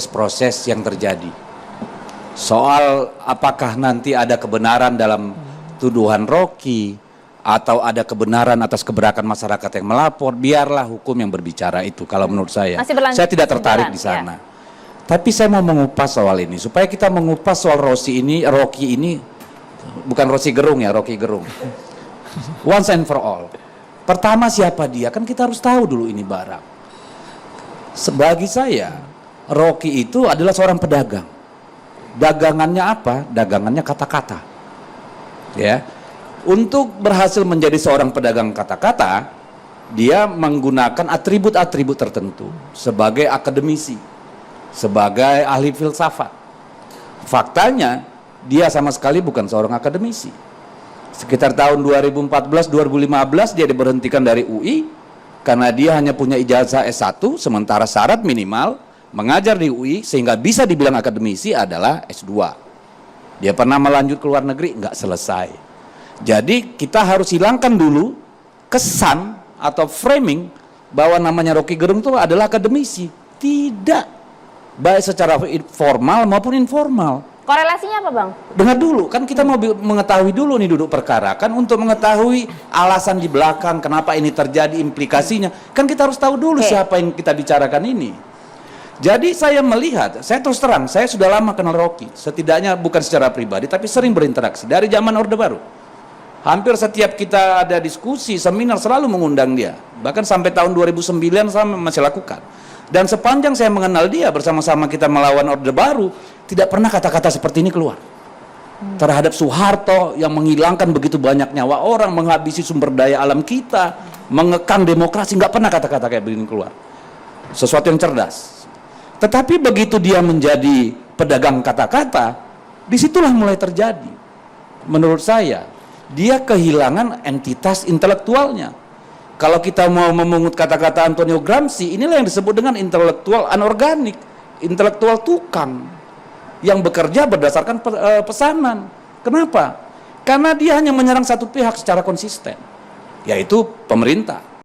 proses yang terjadi. Soal apakah nanti ada kebenaran dalam tuduhan Rocky atau ada kebenaran atas keberatan masyarakat yang melapor, biarlah hukum yang berbicara itu. Kalau menurut saya tidak tertarik di sana. Tapi saya mau mengupas soal ini supaya kita mengupas soal Rocky ini bukan Rocky Gerung ya, Rocky Gerung. Once and for all. Pertama, siapa dia? Kan kita harus tahu dulu ini barang. Sebagi saya, Rocky itu adalah seorang pedagang. Dagangannya apa? Dagangannya kata-kata. Ya. Untuk berhasil menjadi seorang pedagang kata-kata, dia menggunakan atribut-atribut tertentu sebagai akademisi, sebagai ahli filsafat. Faktanya, dia sama sekali bukan seorang akademisi. Sekitar tahun 2014-2015 dia diberhentikan dari UI karena dia hanya punya ijazah S1, sementara syarat minimal mengajar di UI sehingga bisa dibilang akademisi adalah S2. Dia pernah melanjut ke luar negeri, nggak selesai. Jadi kita harus hilangkan dulu kesan atau framing bahwa namanya Rocky Gerung itu adalah akademisi. Tidak, baik secara formal maupun informal. Korelasinya apa, Bang? Dengar dulu, kan kita mau mengetahui dulu nih duduk perkara, kan untuk mengetahui alasan di belakang kenapa ini terjadi, implikasinya, kan kita harus tahu dulu siapa yang kita bicarakan ini. Jadi saya melihat, saya terus terang, saya sudah lama kenal Rocky, setidaknya bukan secara pribadi, tapi sering berinteraksi dari zaman Orde Baru. Hampir setiap kita ada diskusi, seminar selalu mengundang dia, bahkan sampai tahun 2009 saya masih lakukan. Dan sepanjang saya mengenal dia, bersama-sama kita melawan Orde Baru, tidak pernah kata-kata seperti ini keluar. Terhadap Soeharto yang menghilangkan begitu banyak nyawa orang, menghabisi sumber daya alam kita, mengekang demokrasi, nggak pernah kata-kata kayak begini keluar. Sesuatu yang cerdas. Tetapi begitu dia menjadi pedagang kata-kata, disitulah mulai terjadi. Menurut saya, dia kehilangan entitas intelektualnya. Kalau kita mau memungut kata-kata Antonio Gramsci, inilah yang disebut dengan intelektual anorganik, intelektual tukang, yang bekerja berdasarkan pesanan. Kenapa? Karena dia hanya menyerang satu pihak secara konsisten, yaitu pemerintah.